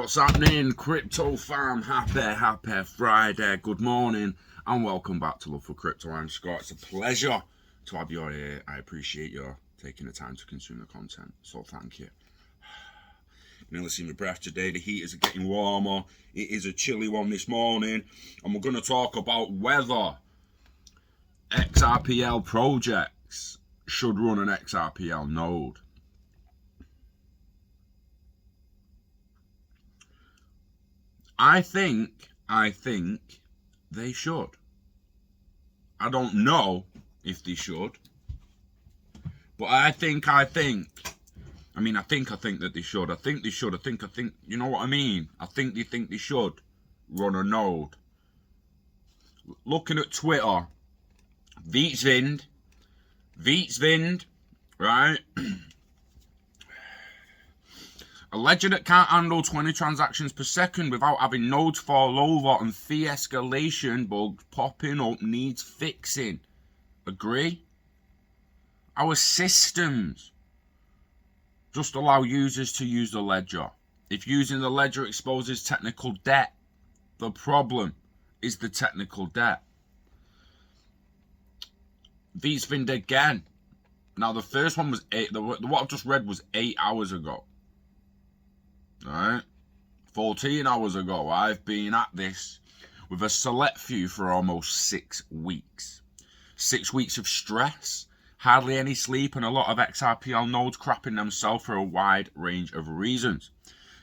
What's happening, crypto fam? Happy Friday. Good morning and welcome back to Love for Crypto. I'm Scott. It's a pleasure to have you here. I appreciate you taking the time to consume the content, so thank you. You nearly see my breath today. The heat is getting warmer. It is a chilly one this morning, and we're going to talk about whether XRPL projects should run an XRPL node. I think they should. I don't know if they should, but I think that they should. I think, you know what I mean? I think they should run a node. Looking at Twitter, Vitsvind, right? A ledger that can't handle 20 transactions per second without having nodes fall over and fee escalation bugs popping up needs fixing. Agree? Our systems just allow users to use the ledger. If using the ledger exposes technical debt, the problem is the technical debt. Vitsvind again. Now the first one was what I've just read was 8 hours ago. Alright, 14 hours ago, I've been at this with a select few for almost 6 weeks. 6 weeks of stress, hardly any sleep, and a lot of XRPL nodes crapping themselves for a wide range of reasons.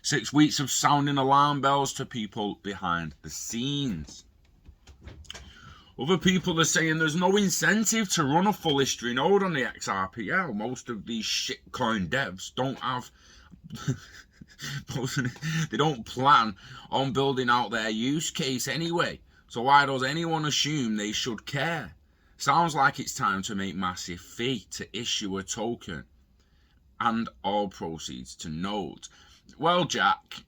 6 weeks of sounding alarm bells to people behind the scenes. Other people are saying there's no incentive to run a full history node on the XRPL. Most of these shitcoin devs don't have... they don't plan on building out their use case anyway, so why does anyone assume they should care? Sounds like it's time to make massive fee to issue a token and all proceeds to nodes. Well, Jack,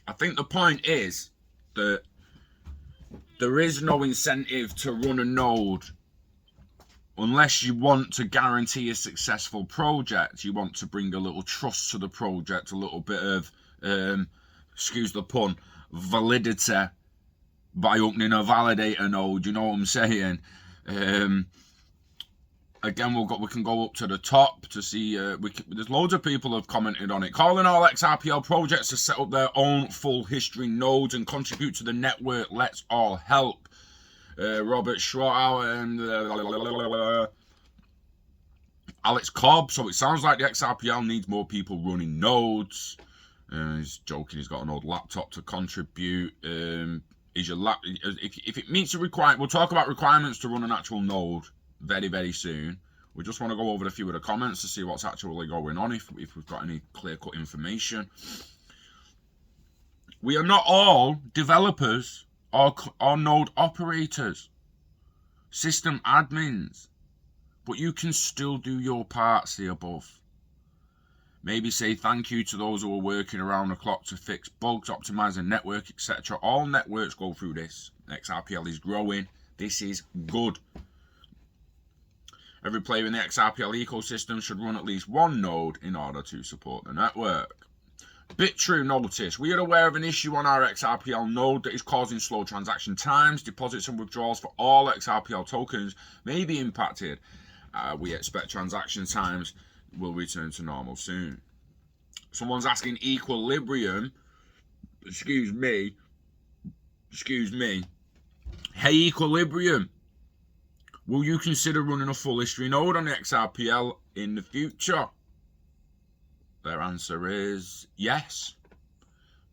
I think the point is that there is no incentive to run a node unless you want to guarantee a successful project. You want to bring a little trust to the project, a little bit of, excuse the pun, validity by opening a validator node. You know what I'm saying? Again, we can go up to the top to see. There's loads of people have commented on it, calling all XRPL projects to set up their own full history nodes and contribute to the network. Let's all help. Robert Schwartauer and Alex Cobb. So it sounds like the XRPL needs more people running nodes. He's joking. He's got an old laptop to contribute. If it meets a requirement, we'll talk about requirements to run an actual node very, very soon. We just want to go over a few of the comments to see what's actually going on. If we've got any clear-cut information, we are not all developers or node operators, system admins, but you can still do your part, see above. Maybe say thank you to those who are working around the clock to fix bugs, optimize the network, etc. All networks go through this. XRPL is growing. This is good. Every player in the XRPL ecosystem should run at least one node in order to support the network. BitTrue notice, we are aware of an issue on our XRPL node that is causing slow transaction times. Deposits and withdrawals for all XRPL tokens may be impacted. We expect transaction times will return to normal soon. Someone's asking Equilibrium, excuse me. Hey Equilibrium, will you consider running a full history node on the XRPL in the future? Their answer is yes.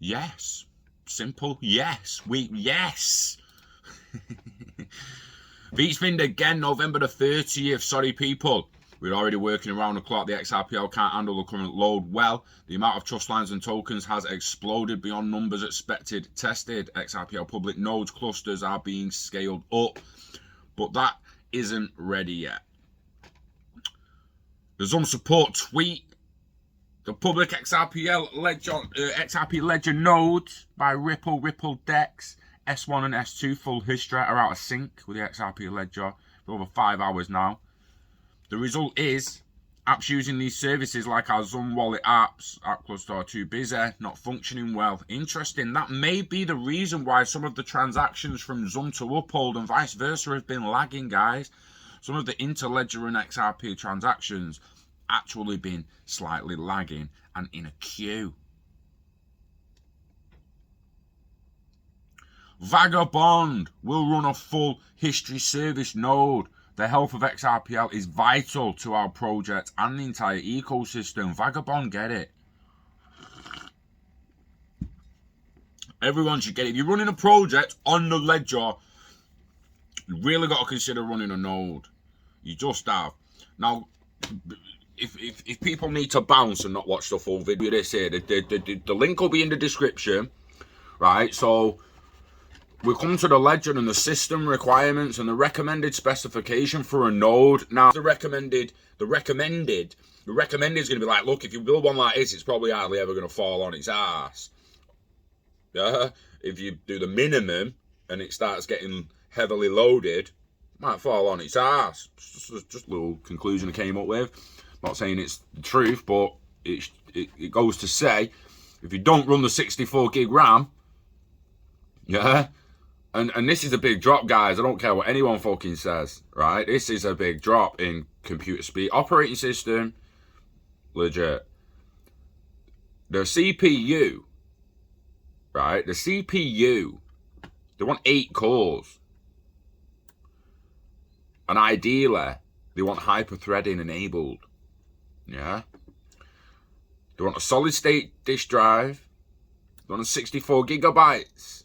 Yes. Simple. Yes. Yes. Vitsvind again, November the 30th. Sorry, people. We're already working around the clock. The XRPL can't handle the current load well. The amount of trust lines and tokens has exploded beyond numbers expected. Tested. XRPL public nodes clusters are being scaled up, but that isn't ready yet. The some support tweet. The public XRPL Ledger, XRP Ledger nodes by Ripple Dex, S1 and S2 full history are out of sync with the XRP Ledger for over 5 hours now. The result is Apps using these services like our Zoom wallet apps, app cluster are too busy, not functioning well. Interesting. That may be the reason why some of the transactions from Zoom to Uphold and vice versa have been lagging, guys. Some of the Interledger and XRP transactions actually been slightly lagging and in a queue. Vagabond will run a full history service node. The health of Xrpl is vital to our project and the entire ecosystem. Vagabond, get it. Everyone should get it. If you're running a project on the ledger, you really got to consider running a node. You just have. Now, if people need to bounce and not watch the full video, they say the link will be in the description, right? So we come to the ledger and the system requirements and the recommended specification for a node. Now, the recommended is going to be like, look, if you build one like this, it's probably hardly ever going to fall on its ass. Yeah. If you do the minimum and it starts getting heavily loaded, it might fall on its ass. Just a little conclusion I came up with. Not saying it's the truth, but it goes to say, if you don't run the 64 gig RAM, yeah. And this is a big drop, guys. I don't care what anyone fucking says, right? This is a big drop in computer speed. Operating system, legit. The CPU, right? The CPU, they want 8 cores. And ideally, they want hyperthreading enabled. Yeah? They want a solid state disk drive. They want 64 gigabytes.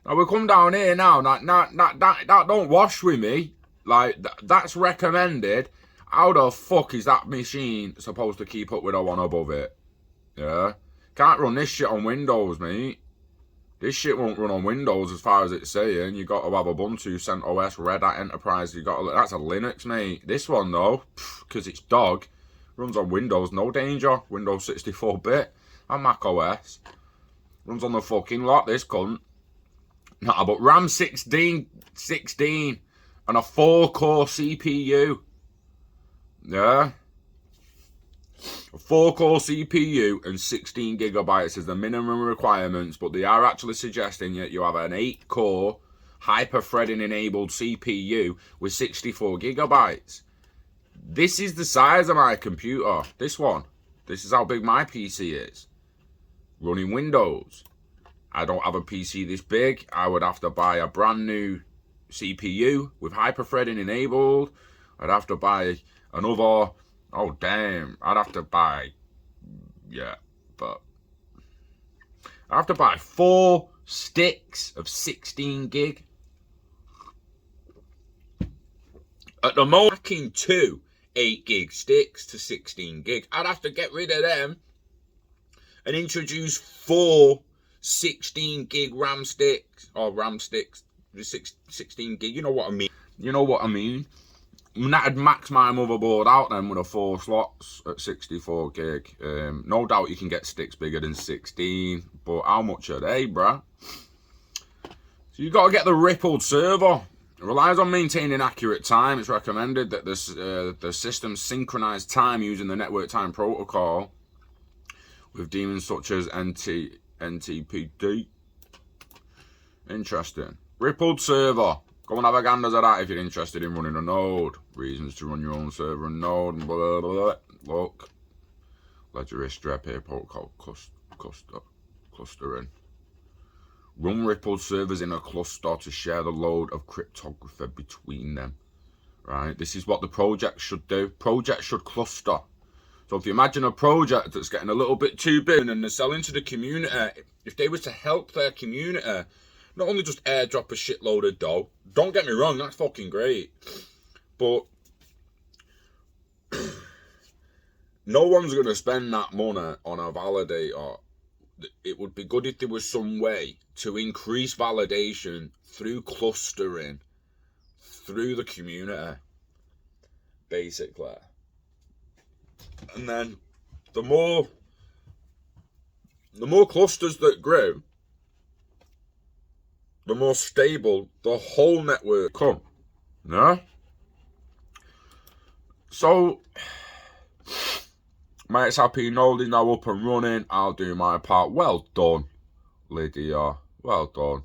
Now we come down here now. That don't wash with me. Like that's recommended. How the fuck is that machine supposed to keep up with the one above it? Yeah, can't run this shit on Windows, mate. This shit won't run on Windows as far as it's saying. You got to have Ubuntu, CentOS, RedHat Enterprise. That's a Linux, mate. This one though, because it's dog, runs on Windows. No danger. Windows 64-bit and Mac OS runs on the fucking lot. This cunt. Nah, but RAM 16 and a 4-core CPU. Yeah. A 4-core CPU and 16 gigabytes is the minimum requirements, but they are actually suggesting that you have an 8-core hyper-threading enabled CPU with 64 gigabytes. This is the size of my computer. This one. This is how big my PC is. Running Windows. I don't have a PC this big. I would have to buy a brand new CPU with hyperthreading enabled. I'd have to buy another. Oh damn! I'd have to buy. Yeah, but I have to buy 4 sticks of 16 gig. At the moment, packing 2 8 gig sticks to 16 gig. I'd have to get rid of them and introduce 4 16 gig RAM sticks, or RAM sticks, 16 gig, you know what I mean. You know what I mean. And that'd max my motherboard out then with a 4 slots at 64 gig. No doubt you can get sticks bigger than 16, but how much are they, bruh? So you got to get the rippled server. It relies on maintaining accurate time. It's recommended that the system synchronize time using the network time protocol with daemons such as NTPD. Interesting. Rippled server. Go and have a gander at that if you're interested in running a node. Reasons to run your own server and node. And blah, blah, blah. Look. Ledger Xrpl protocol clustering. Run rippled servers in a cluster to share the load of cryptography between them. Right? This is what the project should do. Project should cluster. So if you imagine a project that's getting a little bit too big and they're selling to the community, if they were to help their community, not only just airdrop a shitload of dough, don't get me wrong, that's fucking great, but no one's going to spend that money on a validator. It would be good if there was some way to increase validation through clustering through the community, basically. And then the more clusters that grow, the more stable the whole network come. No? So My XRP node is now up and running. I'll do my part. Well done, Lydia. Well done.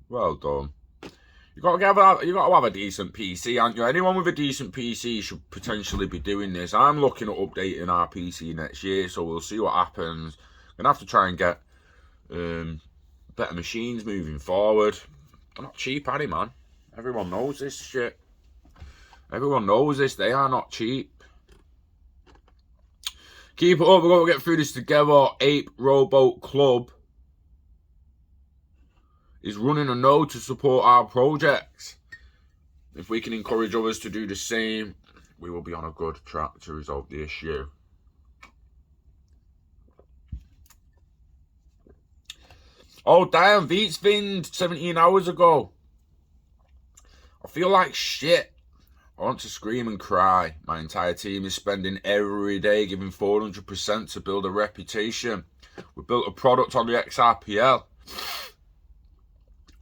Well done. You got to have a decent PC, haven't you? Anyone with a decent PC should potentially be doing this. I'm looking at updating our PC next year, so we'll see what happens. Gonna have to try and get better machines moving forward. They're not cheap, are they, man? Everyone knows this shit. Everyone knows this. They are not cheap. Keep it up. We're going to get through this together. Ape Rowboat Club is running a node to support our projects. If we can encourage others to do the same, we will be on a good track to resolve the issue. Oh, damn. Veets finned 17 hours ago. I feel like shit. I want to scream and cry. My entire team is spending every day giving 400% to build a reputation. We built a product on the XRPL.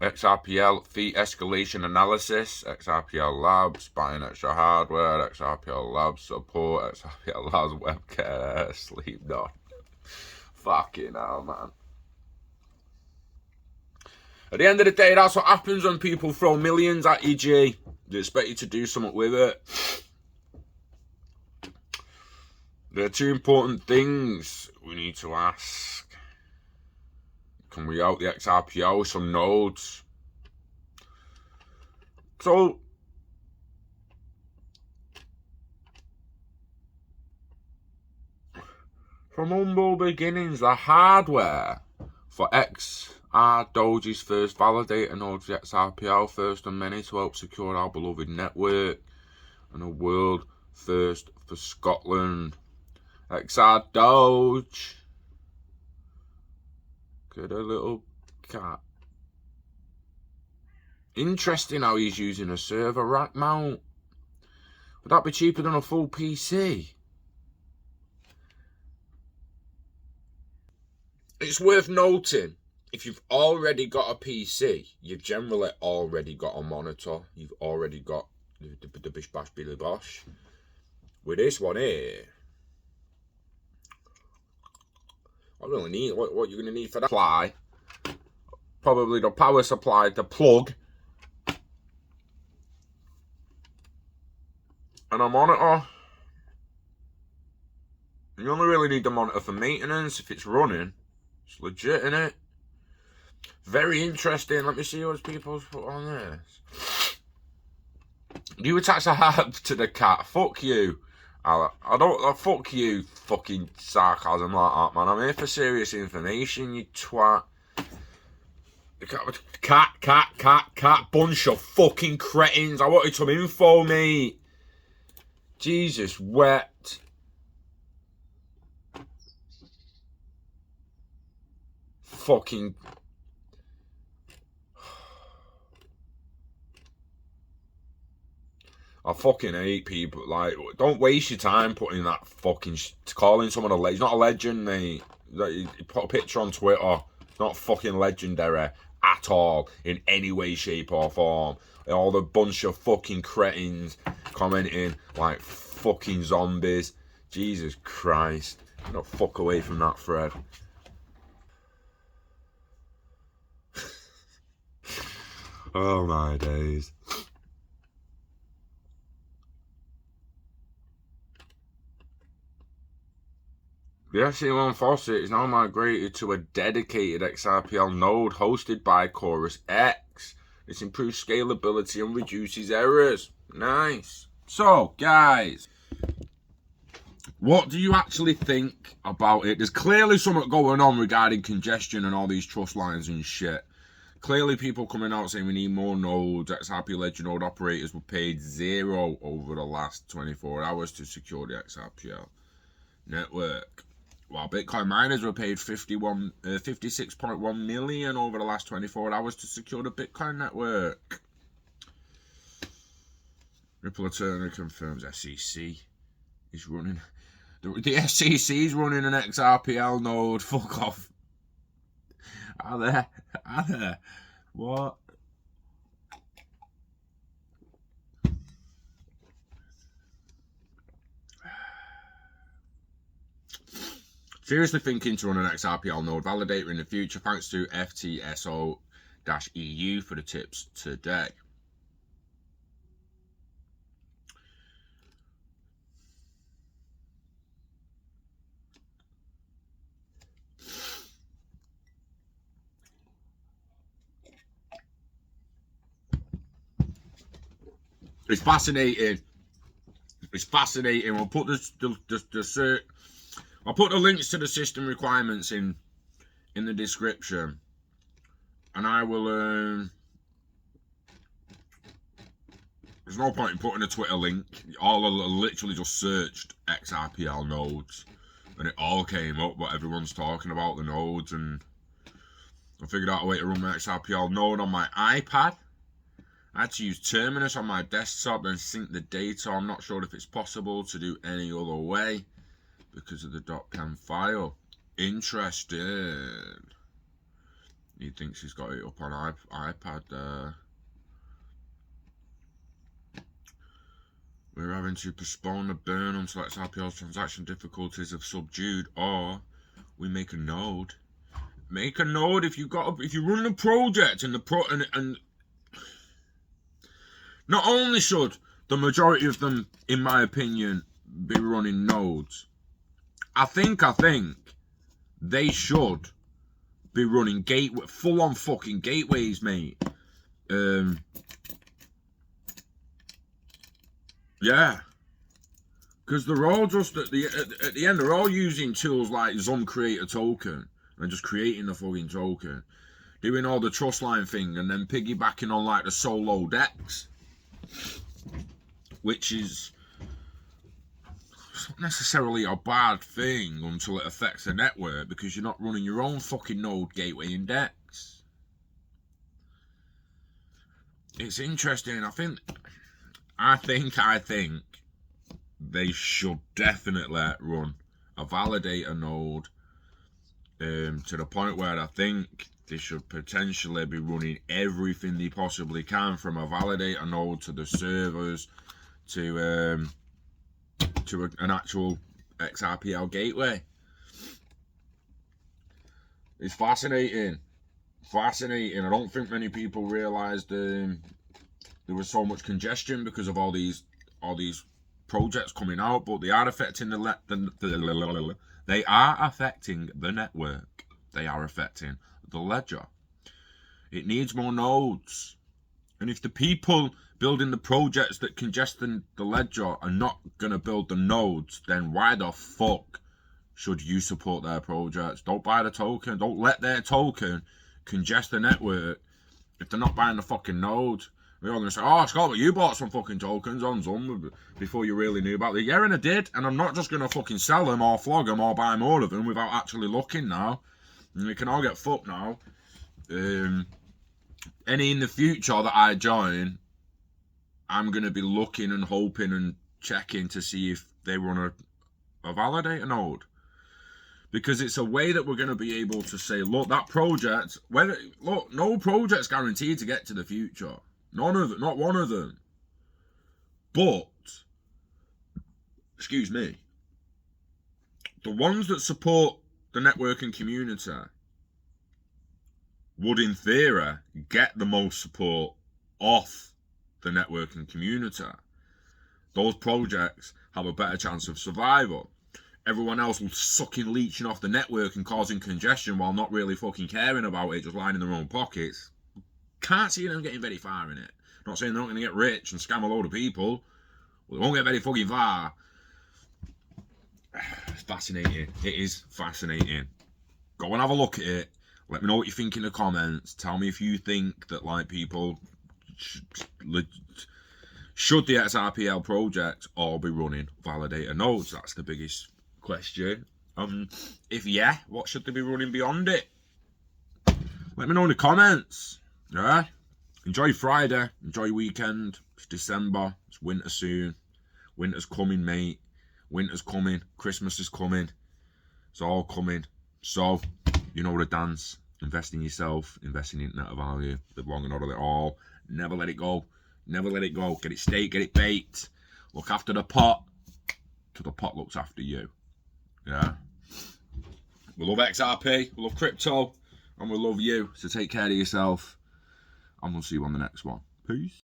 XRPL fee escalation analysis, XRPL labs, buying extra hardware, XRPL labs support, XRPL labs webcare, sleep not. Fucking hell, man. At the end of the day, that's what happens when people throw millions at you, G. They expect you to do something with it. There are two important things we need to ask. Can we out the XRPL with some nodes? So, from humble beginnings, the hardware for Doge's first validator node for the XRPL, first of many to help secure our beloved network, and a world first for Scotland. Doge. Get a little cat. Interesting how he's using a server rack mount. Would that be cheaper than a full PC? It's worth noting, if you've already got a PC, you've generally already got a monitor. You've already got the bish bash billy bosh. With this one here, I really need what you're going to need for that. Supply, probably the power supply, the plug, and a monitor. You only really need the monitor for maintenance. If it's running, it's legit, innit? Very interesting. Let me see what people's put on this. You attach a heart to the cat. Fuck you. I don't. Fuck you. Fucking sarcasm like that, man. I'm here for serious information, you twat. Cat. Bunch of fucking cretins. I wanted some info, mate. Jesus, wet. Fucking. I fucking hate people. Like, don't waste your time putting that fucking calling someone a legend. He's not a legend, mate. You put a picture on Twitter. It's not fucking legendary at all in any way, shape, or form. All the bunch of fucking cretins commenting like fucking zombies. Jesus Christ. Not fuck away from that thread. Oh my days. The Xeon faucet is now migrated to a dedicated XRPL node hosted by Chorus X. This improves scalability and reduces errors. Nice. So, guys, what do you actually think about it? There's clearly something going on regarding congestion and all these trust lines and shit. Clearly people coming out saying we need more nodes. XRP Ledger node operators were paid $0 over the last 24 hours to secure the XRPL network, while Bitcoin miners were paid 56.1 million over the last 24 hours to secure the Bitcoin network. Ripple Attorney confirms SEC is running. The SEC is running an XRPL node. Fuck off. Are there? What? Seriously thinking to run an XRPL node validator in the future. Thanks to FTSO-EU for the tips today. It's fascinating. It's fascinating. We'll put I'll put the links to the system requirements in the description, and I will. There's no point in putting a Twitter link. All I literally just searched XRPL nodes, and it all came up. What everyone's talking about, the nodes, and I figured out a way to run my XRPL node on my iPad. I had to use Terminus on my desktop and sync the data. I'm not sure if it's possible to do any other way because of the .cam file. Interesting. He thinks he's got it up on iPad there. We're having to postpone the burn until XRPL's transaction difficulties have subdued, or we make a node. Make a node if you're running a project and not only should the majority of them, in my opinion, be running nodes, I think they should be running full-on fucking gateways, mate. Yeah. Because they're all just, at the end, they're all using tools like Zum Create a Token and just creating the fucking token. Doing all the trust line thing and then piggybacking on like the solo decks. Which is not necessarily a bad thing until it affects the network, because you're not running your own fucking node gateway index. It's interesting. I think they should definitely run a validator node to the point where I think they should potentially be running everything they possibly can, from a validator node to the servers to an actual XRPL gateway. It's fascinating. I don't think many people realised there was so much congestion because of all these projects coming out, but they are affecting the network. They are affecting the ledger. It needs more nodes, and if the people building the projects that congest the ledger are not gonna build the nodes, then why the fuck should you support their projects? Don't buy the token. Don't let their token congest the network if they're not buying the fucking nodes. We're all gonna say, "Oh, Scott, but you bought some fucking tokens on Zum before you really knew about it." Yeah, and I did, and I'm not just gonna fucking sell them or flog them or buy more of them without actually looking now. And we can all get fucked now. Any in the future that I join, I'm gonna be looking and hoping and checking to see if they run a validator node, because it's a way that we're gonna be able to say, look, that project, no project's guaranteed to get to the future. None of it, not one of them. But, excuse me, the ones that support the networking community would, in theory, get the most support off the networking community. Those projects have a better chance of survival. Everyone else will sucking leeching off the network and causing congestion while not really fucking caring about it, just lying in their own pockets. Can't see them getting very far in it. Not saying they're not going to get rich and scam a load of people, but they won't get very fucking far. It's fascinating. It is fascinating. Go and have a look at it. Let me know what you think in the comments. Tell me if you think that, like, people should the XRPL project all be running validator nodes? That's the biggest question. If yeah, what should they be running beyond it? Let me know in the comments. Yeah. Enjoy Friday. Enjoy weekend. It's December. It's winter soon. Winter's coming, mate. Winter's coming. Christmas is coming. It's all coming. So, you know the dance. Invest in yourself. Invest in internet of value. Live long and order it all. Never let it go. Never let it go. Get it staked. Get it baked. Look after the pot till the pot looks after you. Yeah. We love XRP, we love crypto, and we love you. So take care of yourself, and we'll see you on the next one. Peace.